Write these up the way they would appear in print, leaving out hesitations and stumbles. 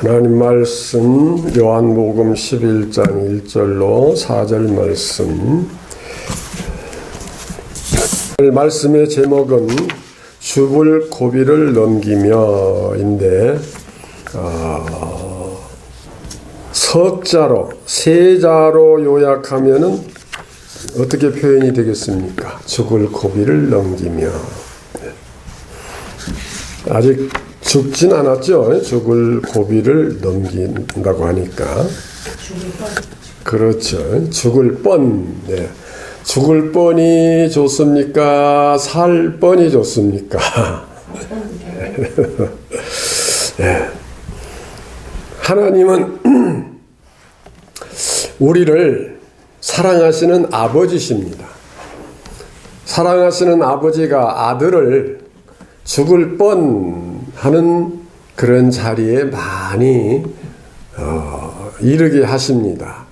하나님 말씀 요한복음 11장 1절로 4절 말씀. 말씀의 제목은 줍을 고비를 넘기며인데 석자로 세자로 요약하면은 어떻게 표현이 되겠습니까? 죽을 고비를 넘기며. 아직 죽진 않았죠. 죽을 고비를 넘긴다고 하니까. 그렇죠. 죽을 뻔. 네. 죽을 뻔이 좋습니까? 살 뻔이 좋습니까? 네. 하나님은 우리를 사랑하시는 아버지십니다. 사랑하시는 아버지가 아들을 죽을 뻔하는 그런 자리에 많이 이르게 하십니다.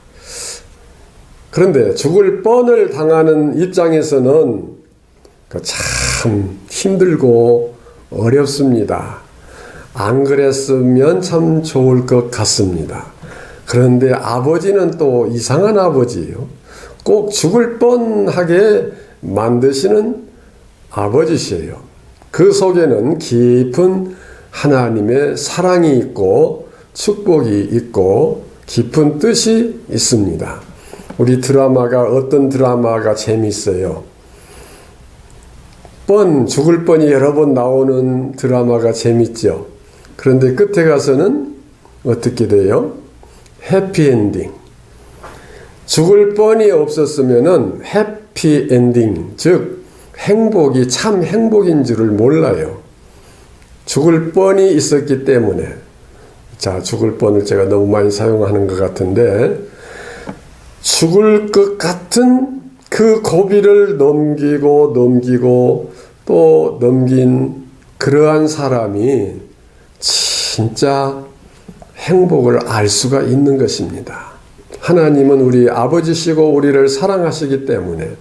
그런데 죽을 뻔을 당하는 입장에서는 참 힘들고 어렵습니다. 안 그랬으면 참 좋을 것 같습니다. 그런데 아버지는 또 이상한 아버지예요. 꼭 죽을 뻔하게 만드시는 아버지시에요. 그 속에는 깊은 하나님의 사랑이 있고 축복이 있고 깊은 뜻이 있습니다. 우리 드라마가 어떤 드라마가 재미있어요? 죽을 뻔이 여러 번 나오는 드라마가 재밌죠. 그런데 끝에 가서는 어떻게 돼요? 해피엔딩. 죽을 뻔이 없었으면은 해피엔딩, 즉 행복이 참 행복인 줄을 몰라요. 죽을 뻔이 있었기 때문에. 자, 죽을 뻔을 제가 너무 많이 사용하는 것 같은데, 죽을 것 같은 그 고비를 넘기고 또 넘긴 그러한 사람이 진짜 행복을 알 수가 있는 것입니다. 하나님은 우리 아버지시고 우리를 사랑하시기 때문에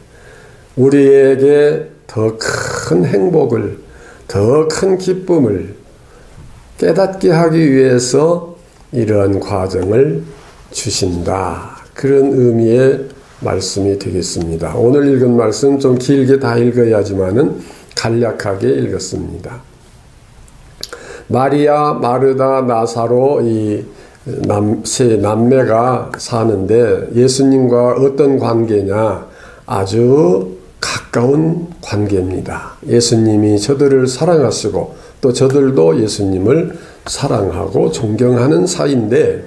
우리에게 더 큰 행복을, 더 큰 기쁨을 깨닫게 하기 위해서 이러한 과정을 주신다. 그런 의미의 말씀이 되겠습니다. 오늘 읽은 말씀 좀 길게 다 읽어야지만은 간략하게 읽었습니다. 마리아, 마르다, 나사로 이 세 남매가 사는데 예수님과 어떤 관계냐? 아주 가까운 관계입니다. 예수님이 저들을 사랑하시고 또 저들도 예수님을 사랑하고 존경하는 사이인데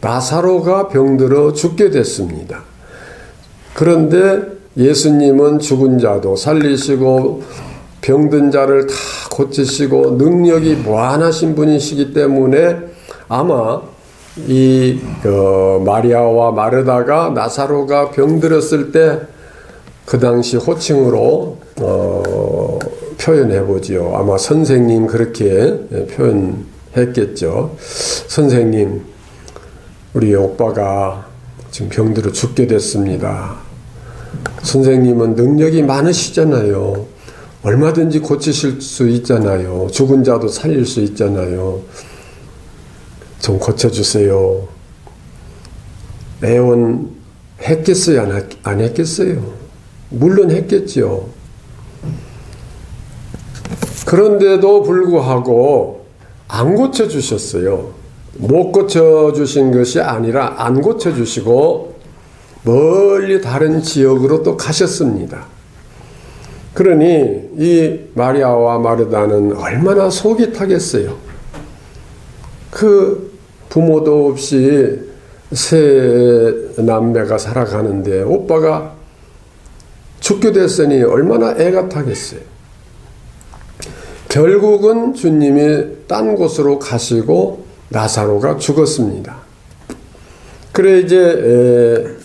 나사로가 병들어 죽게 됐습니다. 그런데 예수님은 죽은 자도 살리시고 병든 자를 다 고치시고 능력이 무한하신 분이시기 때문에 아마 이 마리아와 마르다가 나사로가 병들었을 때 그 당시 호칭으로 표현해보지요. 아마 선생님 그렇게 표현했겠죠. 선생님, 우리 오빠가 지금 병들어 죽게 됐습니다. 선생님은 능력이 많으시잖아요. 얼마든지 고치실 수 있잖아요. 죽은 자도 살릴 수 있잖아요. 좀 고쳐주세요. 애원했겠어요? 안 했겠어요? 물론 했겠죠. 그런데도 불구하고 안 고쳐주셨어요. 못 고쳐주신 것이 아니라 안 고쳐주시고 멀리 다른 지역으로 또 가셨습니다. 그러니 이 마리아와 마르다는 얼마나 속이 타겠어요. 그 부모도 없이 세 남매가 살아가는데 오빠가 죽게 됐으니 얼마나 애가 타겠어요. 결국은 주님이 딴 곳으로 가시고 나사로가 죽었습니다. 그래 이제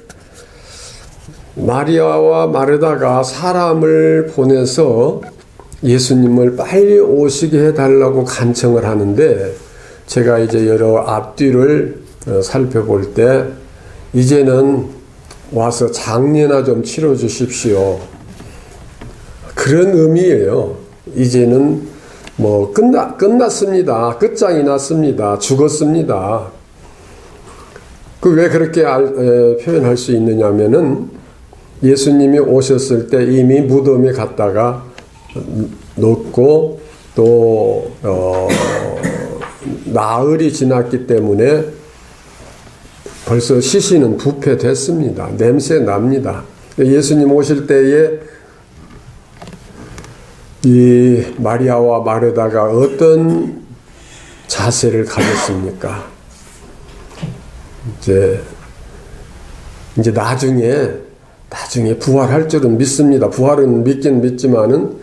마리아와 마르다가 사람을 보내서 예수님을 빨리 오시게 해달라고 간청을 하는데 제가 이제 여러 앞뒤를 살펴볼 때 이제는 와서 장례나 좀 치러 주십시오. 그런 의미예요. 이제는 뭐 끝났습니다. 끝장이 났습니다. 죽었습니다. 그 왜 그렇게 표현할 수 있느냐면은 예수님이 오셨을 때 이미 무덤에 갔다가 놓고 또 나흘이 지났기 때문에 벌써 시신은 부패됐습니다. 냄새 납니다. 예수님 오실 때에 이 마리아와 마르다가 어떤 자세를 가졌습니까? 이제 나중에 부활할 줄은 믿습니다. 부활은 믿긴 믿지만은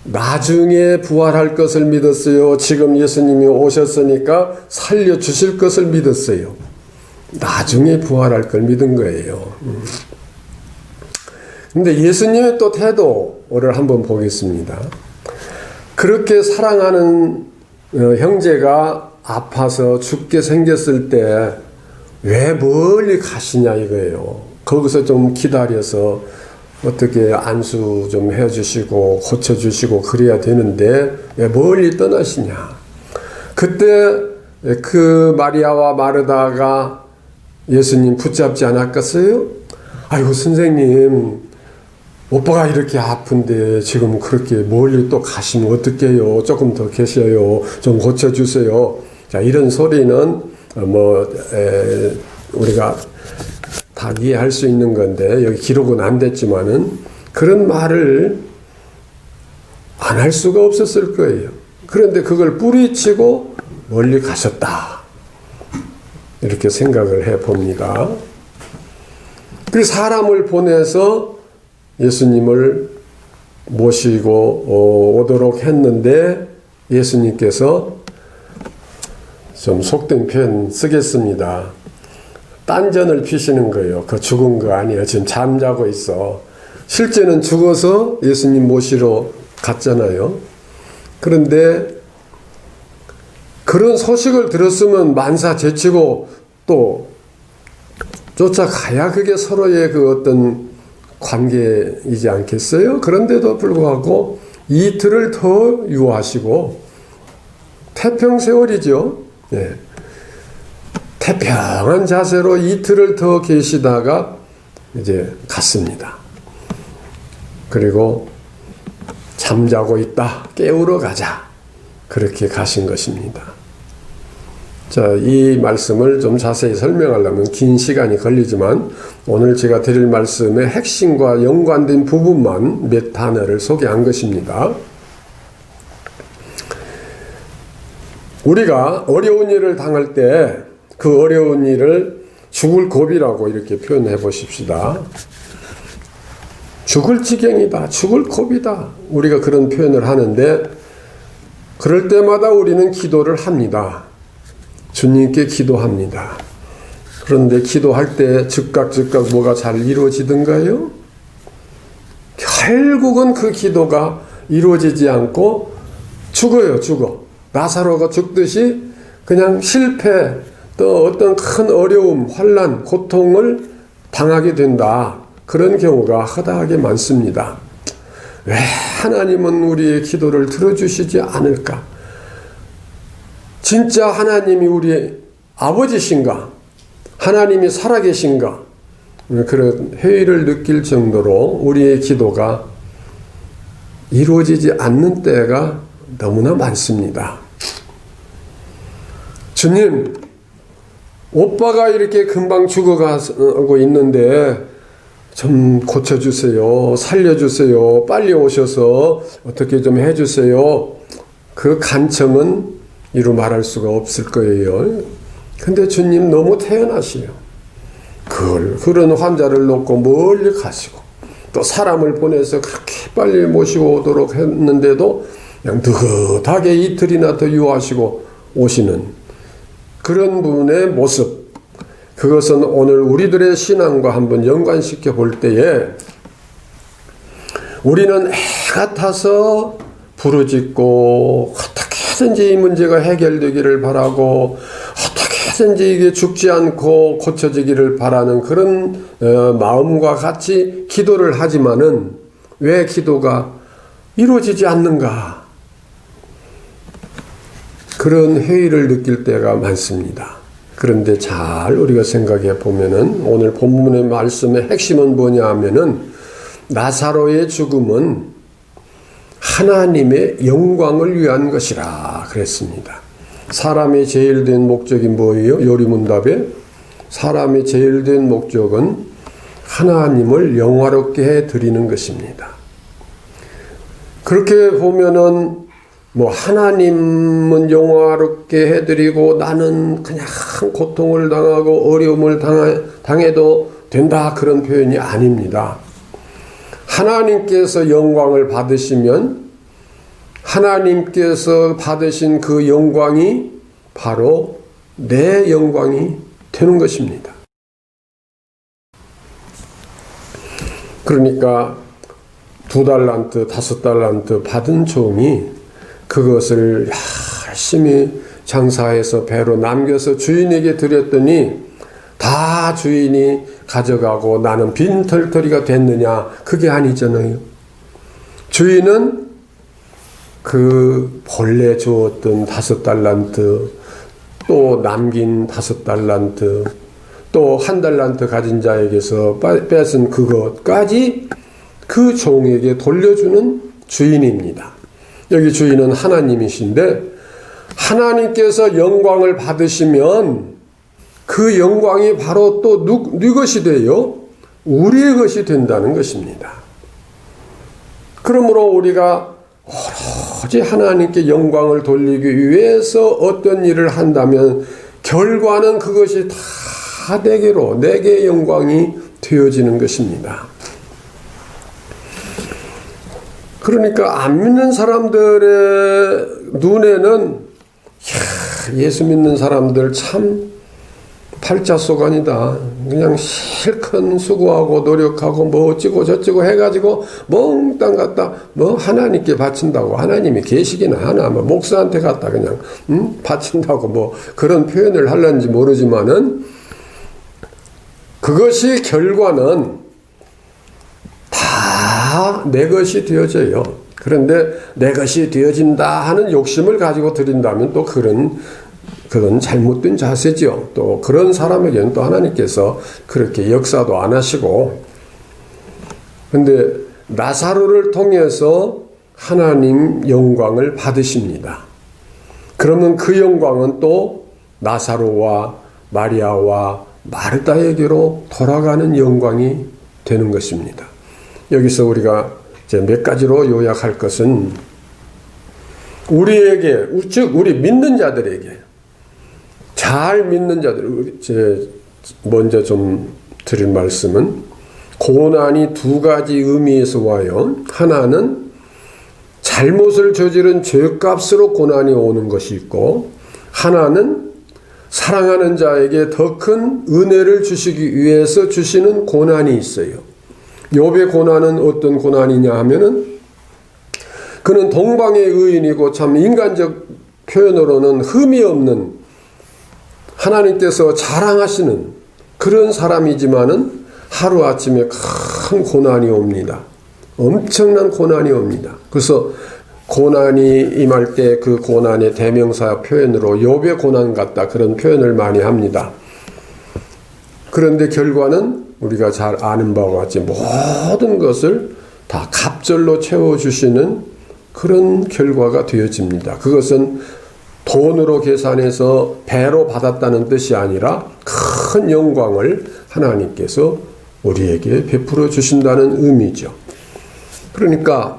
나중에 부활할 것을 믿었어요. 지금 예수님이 오셨으니까 살려주실 것을 믿었어요. 나중에 부활할 걸 믿은 거예요. 근데 예수님의 또 태도를 한번 보겠습니다. 그렇게 사랑하는 형제가 아파서 죽게 생겼을 때 왜 멀리 가시냐 이거예요. 거기서 좀 기다려서 어떻게 안수 좀 해주시고 고쳐주시고 그래야 되는데 왜 멀리 떠나시냐. 그때 그 마리아와 마르다가 예수님 붙잡지 않았겠어요? 아이고 선생님, 오빠가 이렇게 아픈데 지금 그렇게 멀리 또 가시면 어떡해요? 조금 더 계셔요. 좀 고쳐주세요. 자, 이런 소리는 우리가 다 이해할 수 있는 건데 여기 기록은 안 됐지만은 그런 말을 안 할 수가 없었을 거예요. 그런데 그걸 뿌리치고 멀리 가셨다. 이렇게 생각을 해 봅니다. 그 사람을 보내서 예수님을 모시고 오도록 했는데 예수님께서 좀 속된 표현 쓰겠습니다. 딴전을 피시는 거예요. 그 죽은 거 아니에요. 지금 잠자고 있어. 실제는 죽어서 예수님 모시러 갔잖아요. 그런데 그런 소식을 들었으면 만사 제치고 또 쫓아가야 그게 서로의 그 어떤 관계이지 않겠어요? 그런데도 불구하고 이틀을 더 유하시고 태평세월이죠. 네. 태평한 자세로 이틀을 더 계시다가 이제 갔습니다. 그리고 잠자고 있다. 깨우러 가자. 그렇게 가신 것입니다. 자, 이 말씀을 좀 자세히 설명하려면 긴 시간이 걸리지만 오늘 제가 드릴 말씀의 핵심과 연관된 부분만 몇 단어를 소개한 것입니다. 우리가 어려운 일을 당할 때 그 어려운 일을 죽을 고비라고 이렇게 표현해 보십시다. 죽을 지경이다. 죽을 고비다. 우리가 그런 표현을 하는데 그럴 때마다 우리는 기도를 합니다. 주님께 기도합니다. 그런데 기도할 때 즉각 뭐가 잘 이루어지던가요? 결국은 그 기도가 이루어지지 않고 죽어. 나사로가 죽듯이 그냥 실패, 또 어떤 큰 어려움, 환난, 고통을 당하게 된다. 그런 경우가 허다하게 많습니다. 왜 하나님은 우리의 기도를 들어주시지 않을까? 진짜 하나님이 우리의 아버지신가? 하나님이 살아계신가? 그런 회의를 느낄 정도로 우리의 기도가 이루어지지 않는 때가 너무나 많습니다. 주님, 오빠가 이렇게 금방 죽어가고 있는데 좀 고쳐주세요. 살려주세요. 빨리 오셔서 어떻게 좀 해주세요. 그 간청은 이루 말할 수가 없을 거예요. 근데 주님 너무 태연하시요. 그런 환자를 놓고 멀리 가시고 또 사람을 보내서 그렇게 빨리 모시고 오도록 했는데도 그냥 느긋하게 이틀이나 더 유하시고 오시는 그런 분의 모습, 그것은 오늘 우리들의 신앙과 한번 연관시켜 볼 때에 우리는 애 같아서 부르짖고 어떻게든지 이 문제가 해결되기를 바라고 어떻게든지 이게 죽지 않고 고쳐지기를 바라는 그런 마음과 같이 기도를 하지만은 왜 기도가 이루어지지 않는가? 그런 회의를 느낄 때가 많습니다. 그런데 잘 우리가 생각해 보면은 오늘 본문의 말씀의 핵심은 뭐냐 하면은 나사로의 죽음은 하나님의 영광을 위한 것이라 그랬습니다. 사람의 제일 된 목적이 뭐예요? 요리문답에 사람의 제일 된 목적은 하나님을 영화롭게 해 드리는 것입니다. 그렇게 보면은 하나님은 영화롭게 해드리고 나는 그냥 고통을 당하고 어려움을 당해도 된다, 그런 표현이 아닙니다. 하나님께서 영광을 받으시면 하나님께서 받으신 그 영광이 바로 내 영광이 되는 것입니다. 그러니까 2달란트, 5달란트 받은 종이 그것을 열심히 장사해서 배로 남겨서 주인에게 드렸더니 다 주인이 가져가고 나는 빈털터리가 됐느냐? 그게 아니잖아요. 주인은 그 본래 주었던 5달란트, 또 남긴 5달란트, 또 1달란트 가진 자에게서 뺏은 그것까지 그 종에게 돌려주는 주인입니다. 여기 주인은 하나님이신데 하나님께서 영광을 받으시면 그 영광이 바로 또 누구 것이 돼요? 우리의 것이 된다는 것입니다. 그러므로 우리가 오로지 하나님께 영광을 돌리기 위해서 어떤 일을 한다면 결과는 그것이 다 내게 영광이 되어지는 것입니다. 그러니까 안 믿는 사람들의 눈에는 예수 믿는 사람들 참 팔자소관이다. 그냥 실컷 수고하고 노력하고 어찌고 저찌고 해가지고 몽땅 갖다 하나님께 바친다고, 하나님이 계시기나 하나, 목사한테 갖다 그냥 바친다고 그런 표현을 하려는지 모르지만은 그것이 결과는 다 내 것이 되어져요. 그런데 내 것이 되어진다 하는 욕심을 가지고 드린다면 또 그건 잘못된 자세죠. 또 그런 사람에게는 또 하나님께서 그렇게 역사도 안 하시고, 근데 나사로를 통해서 하나님 영광을 받으십니다. 그러면 그 영광은 또 나사로와 마리아와 마르다에게로 돌아가는 영광이 되는 것입니다. 여기서 우리가 이제 몇 가지로 요약할 것은 우리에게, 즉 우리 믿는 자들에게, 잘 믿는 자들, 먼저 좀 드릴 말씀은 고난이 2가지 의미에서 와요. 하나는 잘못을 저지른 죄값으로 고난이 오는 것이 있고, 하나는 사랑하는 자에게 더 큰 은혜를 주시기 위해서 주시는 고난이 있어요. 욥의 고난은 어떤 고난이냐 하면은 그는 동방의 의인이고 참 인간적 표현으로는 흠이 없는 하나님께서 자랑하시는 그런 사람이지만은 하루아침에 큰 고난이 옵니다. 엄청난 고난이 옵니다. 그래서 고난이 임할 때 그 고난의 대명사 표현으로 욥의 고난 같다, 그런 표현을 많이 합니다. 그런데 결과는 우리가 잘 아는 바와 같이 모든 것을 다 갑절로 채워주시는 그런 결과가 되어집니다. 그것은 돈으로 계산해서 배로 받았다는 뜻이 아니라 큰 영광을 하나님께서 우리에게 베풀어 주신다는 의미죠. 그러니까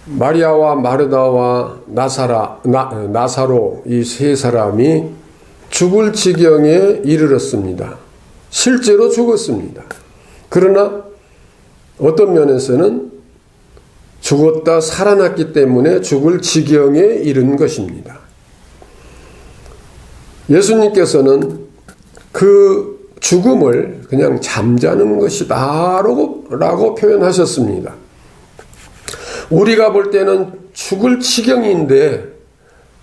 마리아와 마르다와 나사로 이 세 사람이 죽을 지경에 이르렀습니다. 실제로 죽었습니다. 그러나 어떤 면에서는 죽었다 살아났기 때문에 죽을 지경에 이른 것입니다. 예수님께서는 그 죽음을 그냥 잠자는 것이다 라고 표현하셨습니다. 우리가 볼 때는 죽을 지경인데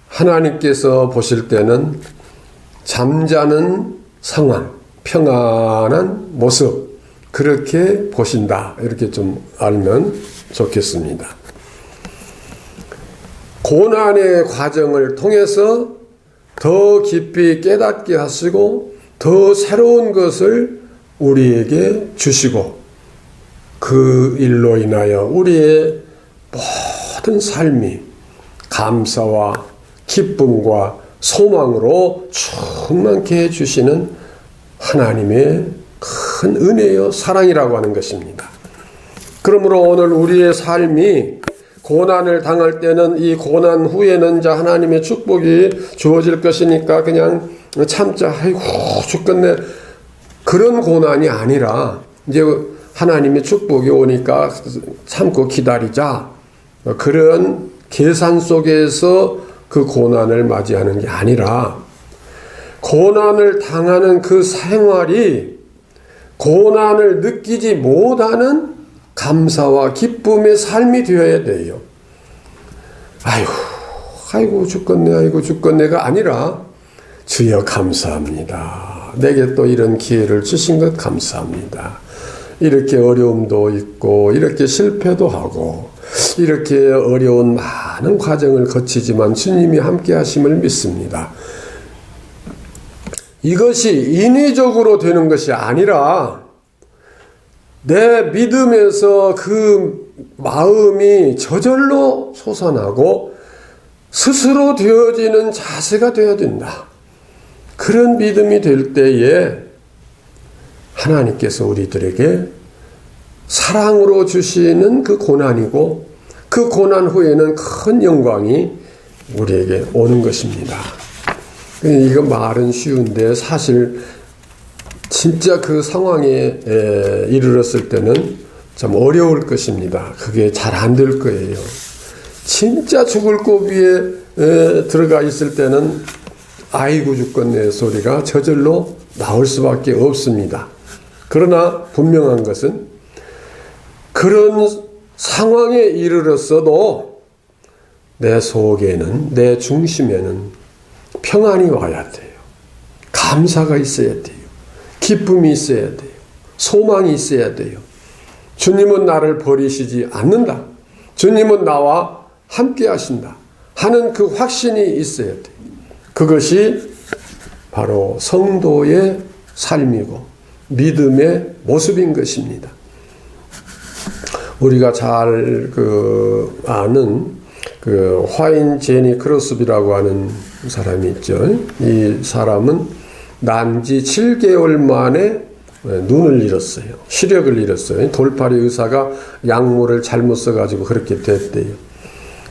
하나님께서 보실 때는 잠자는 상황, 평안한 모습, 그렇게 보신다, 이렇게 좀 알면 좋겠습니다. 고난의 과정을 통해서 더 깊이 깨닫게 하시고 더 새로운 것을 우리에게 주시고 그 일로 인하여 우리의 모든 삶이 감사와 기쁨과 소망으로 충만케 해주시는 하나님의 큰 은혜요 사랑이라고 하는 것입니다. 그러므로 오늘 우리의 삶이 고난을 당할 때는 이 고난 후에는 이제 하나님의 축복이 주어질 것이니까 그냥 참자, 아이고 죽겠네, 그런 고난이 아니라 이제 하나님의 축복이 오니까 참고 기다리자, 그런 계산 속에서 그 고난을 맞이하는 게 아니라 고난을 당하는 그 생활이 고난을 느끼지 못하는 감사와 기쁨의 삶이 되어야 돼요. 아이고 죽겠네가 아니라 주여 감사합니다. 내게 또 이런 기회를 주신 것 감사합니다. 이렇게 어려움도 있고 이렇게 실패도 하고 이렇게 어려운 많은 과정을 거치지만 주님이 함께 하심을 믿습니다. 이것이 인위적으로 되는 것이 아니라 내 믿음에서 그 마음이 저절로 솟아나고 스스로 되어지는 자세가 되어야 된다. 그런 믿음이 될 때에 하나님께서 우리들에게 사랑으로 주시는 그 고난이고 그 고난 후에는 큰 영광이 우리에게 오는 것입니다. 이거 말은 쉬운데 사실 진짜 그 상황에 이르렀을 때는 참 어려울 것입니다. 그게 잘 안 될 거예요. 진짜 죽을 고비에 들어가 있을 때는 아이고 죽겠네 소리가 저절로 나올 수밖에 없습니다. 그러나 분명한 것은 그런 상황에 이르렀어도 내 속에는, 내 중심에는 평안이 와야 돼요. 감사가 있어야 돼요. 기쁨이 있어야 돼요. 소망이 있어야 돼요. 주님은 나를 버리시지 않는다. 주님은 나와 함께 하신다 하는 그 확신이 있어야 돼요. 그것이 바로 성도의 삶이고 믿음의 모습인 것입니다. 우리가 잘 아는 화인 제니 크로스비라고 하는 사람이 있죠. 이 사람은 난지 7개월 만에 눈을 잃었어요. 시력을 잃었어요. 돌팔이 의사가 약물을 잘못 써가지고 그렇게 됐대요.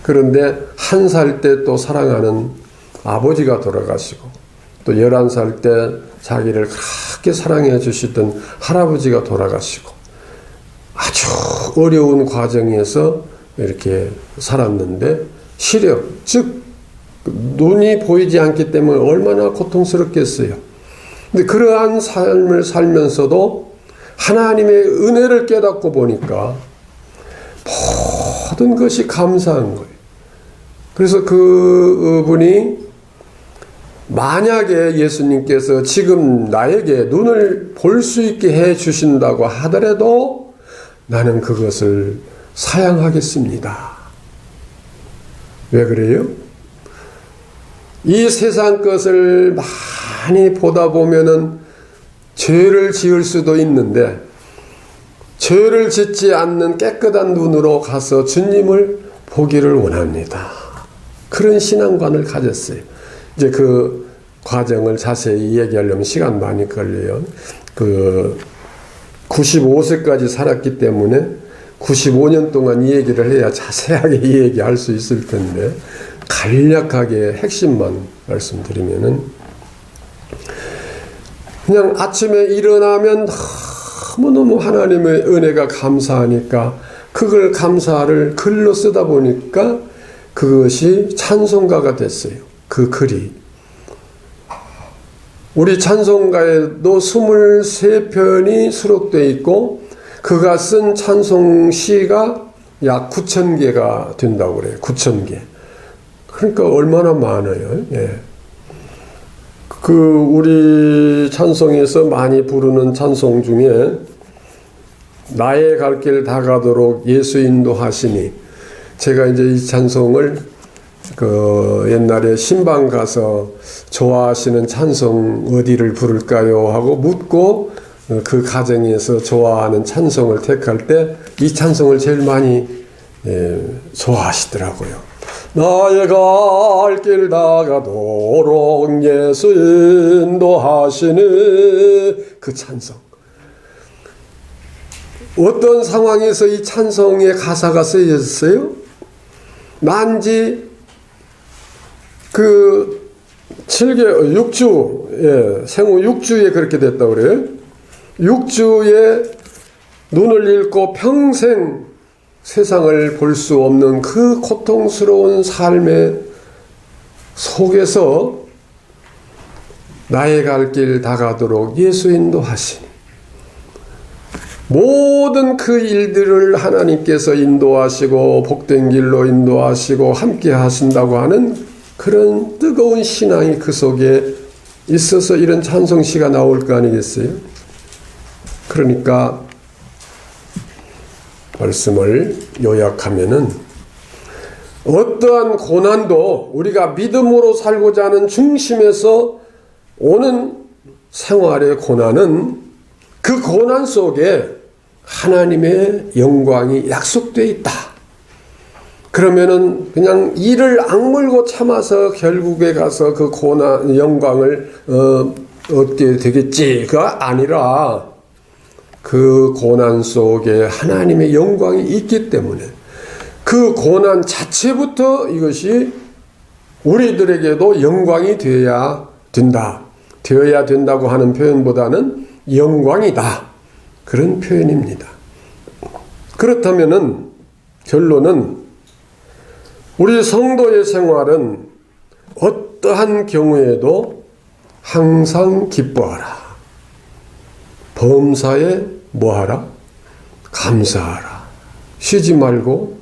그런데 1살 때 또 사랑하는 아버지가 돌아가시고 또 11살 때 자기를 그렇게 사랑해 주시던 할아버지가 돌아가시고 아주 어려운 과정에서 이렇게 살았는데 시력, 즉 눈이 보이지 않기 때문에 얼마나 고통스럽겠어요. 근데 그러한 삶을 살면서도 하나님의 은혜를 깨닫고 보니까 모든 것이 감사한 거예요. 그래서 그분이 만약에 예수님께서 지금 나에게 눈을 볼 수 있게 해 주신다고 하더라도 나는 그것을 사양하겠습니다. 왜 그래요? 이 세상 것을 많이 보다 보면은 죄를 지을 수도 있는데 죄를 짓지 않는 깨끗한 눈으로 가서 주님을 보기를 원합니다. 그런 신앙관을 가졌어요. 이제 그 과정을 자세히 얘기하려면 시간 많이 걸려요. 95세까지 살았기 때문에 95년 동안 이 얘기를 해야 자세하게 이 얘기할 수 있을 텐데 간략하게 핵심만 말씀드리면은 그냥 아침에 일어나면 너무너무 하나님의 은혜가 감사하니까 그걸 감사를 글로 쓰다 보니까 그것이 찬송가가 됐어요. 그 글이. 우리 찬송가에도 23편이 수록되어 있고 그가 쓴 찬송시가 약 9,000개가 된다고 그래요. 9,000개. 그러니까 얼마나 많아요. 예. 우리 찬송에서 많이 부르는 찬송 중에 나의 갈 길 다 가도록 예수 인도하시니, 제가 이제 이 찬송을 그 옛날에 신방 가서 좋아하시는 찬송 어디를 부를까요? 하고 묻고 그 가정에서 좋아하는 찬송을 택할 때 이 찬송을 제일 많이 좋아하시더라고요. 나의 갈 길 다가도록 예수 인도하시는 그 찬송. 어떤 상황에서 이 찬송의 가사가 쓰여졌어요? 난지 그 6주, 생후 6주에 그렇게 됐다고 그래요. 6주에 눈을 잃고 평생 세상을 볼 수 없는 그 고통스러운 삶의 속에서 나의 갈 길 다가도록 예수 인도하시니 모든 그 일들을 하나님께서 인도하시고 복된 길로 인도하시고 함께 하신다고 하는 그런 뜨거운 신앙이 그 속에 있어서 이런 찬송시가 나올 거 아니겠어요? 그러니까 말씀을 요약하면은 어떠한 고난도 우리가 믿음으로 살고자 하는 중심에서 오는 생활의 고난은 그 고난 속에 하나님의 영광이 약속되어 있다. 그러면은 그냥 이를 악물고 참아서 결국에 가서 그 고난, 영광을 얻게 되겠지가 아니라 그 고난 속에 하나님의 영광이 있기 때문에 그 고난 자체부터 이것이 우리들에게도 영광이 되어야 된다. 되어야 된다고 하는 표현보다는 영광이다. 그런 표현입니다. 그렇다면은 결론은 우리 성도의 생활은 어떠한 경우에도 항상 기뻐하라. 범사에 뭐하라? 감사하라. 쉬지 말고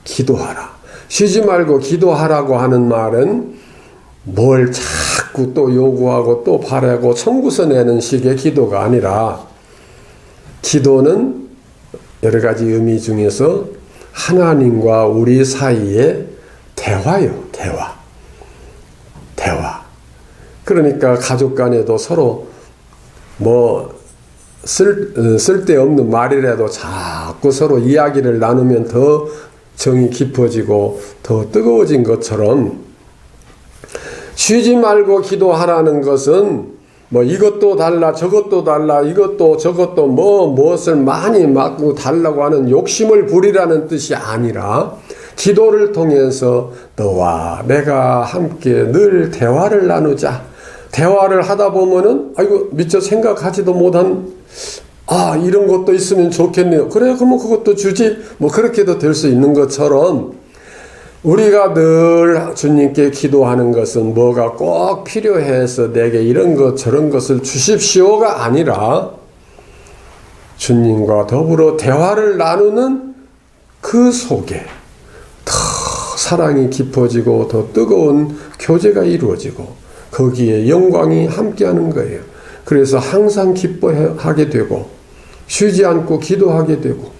기도하라. 쉬지 말고 기도하라고 하는 말은 뭘 자꾸 또 요구하고 또 바라고 청구서 내는 식의 기도가 아니라 기도는 여러 가지 의미 중에서 하나님과 우리 사이의 대화요. 대화. 그러니까 가족 간에도 서로 쓸데없는 말이라도 자꾸 서로 이야기를 나누면 더 정이 깊어지고 더 뜨거워진 것처럼 쉬지 말고 기도하라는 것은 이것도 달라 저것도 달라 이것도 저것도 무엇을 많이 막 달라고 하는 욕심을 부리라는 뜻이 아니라 기도를 통해서 너와 내가 함께 늘 대화를 나누자. 대화를 하다 보면은 미처 생각하지도 못한 이런 것도 있으면 좋겠네요. 그래 그러면 그것도 주지. 그렇게도 될 수 있는 것처럼 우리가 늘 주님께 기도하는 것은 뭐가 꼭 필요해서 내게 이런 것 저런 것을 주십시오가 아니라 주님과 더불어 대화를 나누는 그 속에 더 사랑이 깊어지고 더 뜨거운 교제가 이루어지고 거기에 영광이 함께하는 거예요. 그래서 항상 기뻐하게 되고 쉬지 않고 기도하게 되고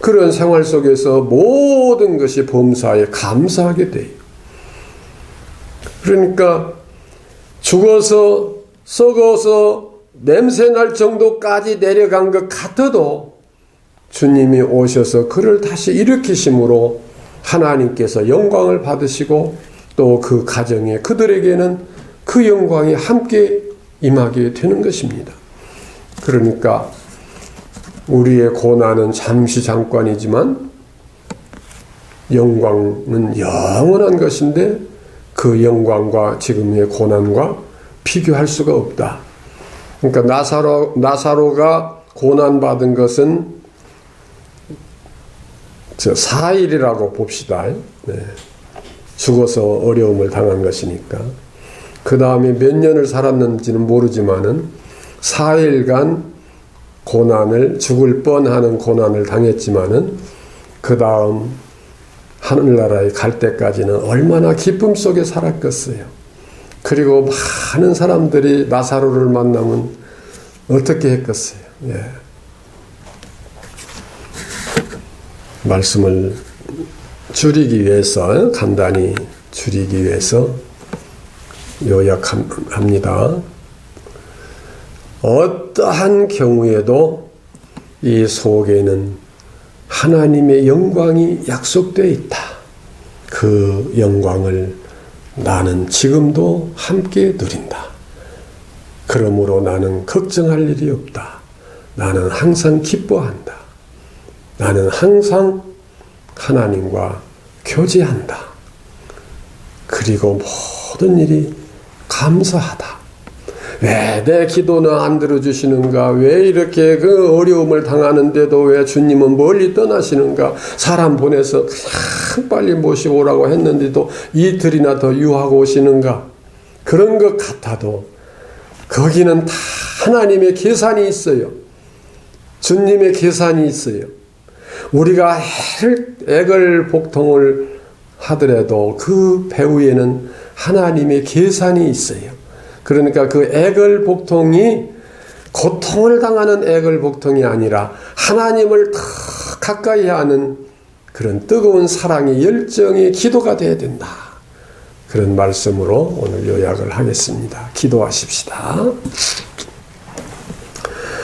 그런 생활 속에서 모든 것이 범사에 감사하게 돼요. 그러니까 죽어서 썩어서 냄새날 정도까지 내려간 것 같아도 주님이 오셔서 그를 다시 일으키심으로 하나님께서 영광을 받으시고 또 그 가정에 그들에게는 그 영광이 함께 임하게 되는 것입니다. 그러니까 우리의 고난은 잠시 잠깐이지만 영광은 영원한 것인데 그 영광과 지금의 고난과 비교할 수가 없다. 그러니까 나사로가 고난받은 것은 4일이라고 봅시다. 죽어서 어려움을 당한 것이니까. 그 다음에 몇 년을 살았는지는 모르지만은 4일간 고난을 죽을 뻔하는 고난을 당했지만은 그 다음 하늘나라에 갈 때까지는 얼마나 기쁨 속에 살았겠어요. 그리고 많은 사람들이 나사로를 만나면 어떻게 했겠어요. 말씀을 줄이기 위해서, 간단히 줄이기 위해서 요약합니다. 어떠한 경우에도 이 속에는 하나님의 영광이 약속되어 있다. 그 영광을 나는 지금도 함께 누린다. 그러므로 나는 걱정할 일이 없다. 나는 항상 기뻐한다. 나는 항상 하나님과 교제한다. 그리고 모든 일이 감사하다. 왜 내 기도는 안 들어주시는가? 왜 이렇게 그 어려움을 당하는데도 왜 주님은 멀리 떠나시는가? 사람 보내서 그냥 빨리 모시고 오라고 했는데도 이틀이나 더 유하고 오시는가? 그런 것 같아도 거기는 다 하나님의 계산이 있어요. 주님의 계산이 있어요. 우리가 액을 복통을 하더라도 그 배후에는 하나님의 계산이 있어요. 그러니까 그 액을 복통이 고통을 당하는 액을 복통이 아니라 하나님을 더 가까이 하는 그런 뜨거운 사랑의 열정의 기도가 되어야 된다. 그런 말씀으로 오늘 요약을 하겠습니다. 기도하십시다.